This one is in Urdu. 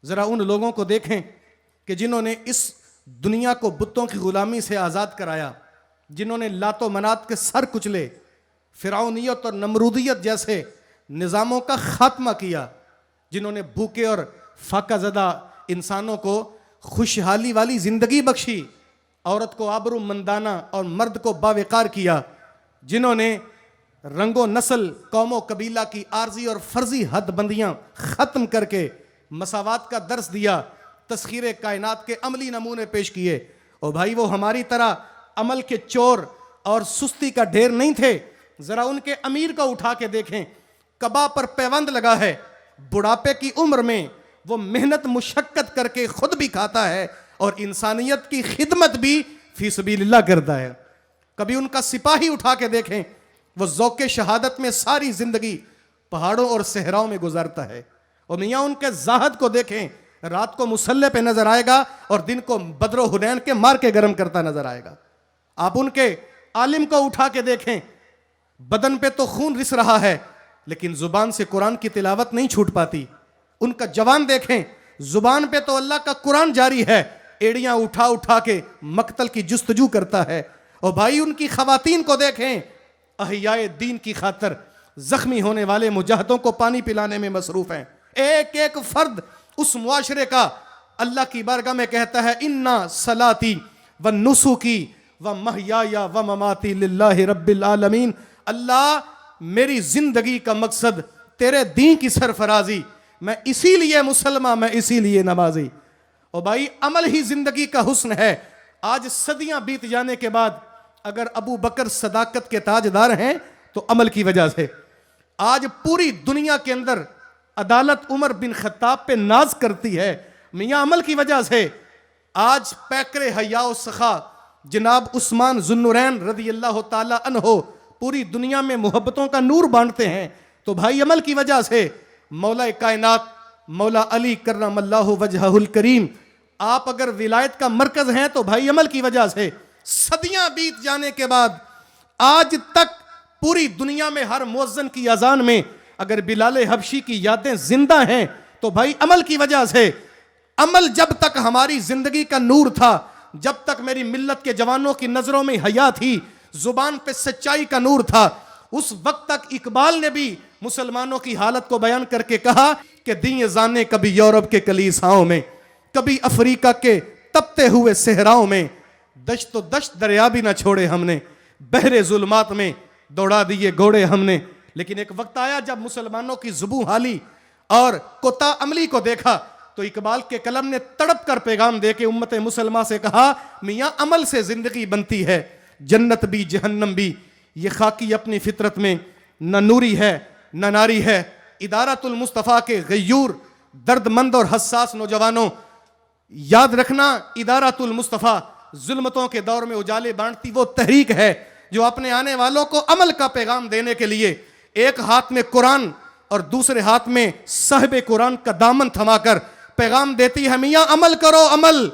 ذرا ان لوگوں کو دیکھیں کہ جنہوں نے اس دنیا کو بتوں کی غلامی سے آزاد کرایا، جنہوں نے لات و منات کے سر کچلے، فرعونیت اور نمرودیت جیسے نظاموں کا خاتمہ کیا، جنہوں نے بھوکے اور فاقہ زدہ انسانوں کو خوشحالی والی زندگی بخشی، عورت کو آبرو مندانہ اور مرد کو باوقار کیا، جنہوں نے رنگ و نسل، قوم و قبیلہ کی عارضی اور فرضی حد بندیاں ختم کر کے مساوات کا درس دیا، تسخیر کائنات کے عملی نمونے پیش کیے۔ اور بھائی وہ ہماری طرح عمل کے چور اور سستی کا ڈھیر نہیں تھے۔ ذرا ان کے امیر کو اٹھا کے دیکھیں، قبا پر پیوند لگا ہے، بڑھاپے کی عمر میں وہ محنت مشقت کر کے خود بھی کھاتا ہے اور انسانیت کی خدمت بھی فی سبیل اللہ کرتا ہے۔ کبھی ان کا سپاہی اٹھا کے دیکھیں، وہ ذوق شہادت میں ساری زندگی پہاڑوں اور صحراؤں میں گزارتا ہے۔ اور میاں ان کے زاہد کو دیکھیں، رات کو مسلح پہ نظر آئے گا اور دن کو بدر و حنین کے مار کے گرم کرتا نظر آئے گا۔ آپ ان کے عالم کو اٹھا کے دیکھیں، بدن پہ تو خون رس رہا ہے لیکن زبان سے قرآن کی تلاوت نہیں چھوٹ پاتی۔ ان کا جوان دیکھیں، زبان پہ تو اللہ کا قرآن جاری ہے، ایڑیاں اٹھا اٹھا کے مقتل کی جستجو کرتا ہے۔ اور بھائی ان کی خواتین کو دیکھیں، احیاء دین کی خاطر زخمی ہونے والے مجاہدوں کو پانی پلانے میں مصروف ہیں۔ ایک ایک فرد اس معاشرے کا اللہ کی بارگاہ میں کہتا ہے انا صلاتی و نسکی و محیایا و مماتی للہ رب العالمین۔ اللہ میری زندگی کا مقصد تیرے دین کی سرفرازی، میں اسی لیے مسلمان، میں اسی لیے نمازی۔ اور بھائی عمل ہی زندگی کا حسن ہے۔ آج صدیاں بیت جانے کے بعد اگر ابو بکر صداقت کے تاجدار ہیں تو عمل کی وجہ سے۔ آج پوری دنیا کے اندر عدالت عمر بن خطاب پہ ناز کرتی ہے، میاں عمل کی وجہ سے۔ آج پیکر حیا و سخا جناب عثمان ذو النورین رضی اللہ تعالی عنہ پوری دنیا میں محبتوں کا نور بانٹتے ہیں تو بھائی عمل کی وجہ سے۔ مولا کائنات مولا علی کرم اللہ وجہہ الکریم آپ اگر ولایت کا مرکز ہیں تو بھائی عمل کی وجہ سے۔ صدیاں بیت جانے کے بعد آج تک پوری دنیا میں ہر مؤذن کی اذان میں اگر بلال حبشی کی یادیں زندہ ہیں تو بھائی عمل کی وجہ سے۔ عمل جب تک ہماری زندگی کا نور تھا، جب تک میری ملت کے جوانوں کی نظروں میں حیا تھی، زبان پہ سچائی کا نور تھا، اس وقت تک اقبال نے بھی مسلمانوں کی حالت کو بیان کر کے کہا کہ دین زانے کبھی یورپ کے کلیساؤں میں، کبھی افریقہ کے تپتے ہوئے صحراؤں میں، دشت و دشت دریا بھی نہ چھوڑے ہم نے، بحر ظلمات میں دوڑا دیے گھوڑے ہم نے۔ لیکن ایک وقت آیا جب مسلمانوں کی زبوں حالی اور کوتا عملی کو دیکھا تو اقبال کے قلم نے تڑپ کر پیغام دے کے امت مسلمہ سے کہا میاں عمل سے زندگی بنتی ہے، جنت بھی جہنم بھی یہ خاکی اپنی فطرت میں نہ نوری ہے نہ ناری ہے۔ ادارۃ المصطفیٰ کے غیور درد مند اور حساس نوجوانوں، یاد رکھنا ادارۃ المصطفیٰ ظلمتوں کے دور میں اجالے بانٹتی وہ تحریک ہے جو اپنے آنے والوں کو عمل کا پیغام دینے کے لیے ایک ہاتھ میں قرآن اور دوسرے ہاتھ میں صاحب قرآن کا دامن تھما کر پیغام دیتی ہے میاں عمل کرو عمل۔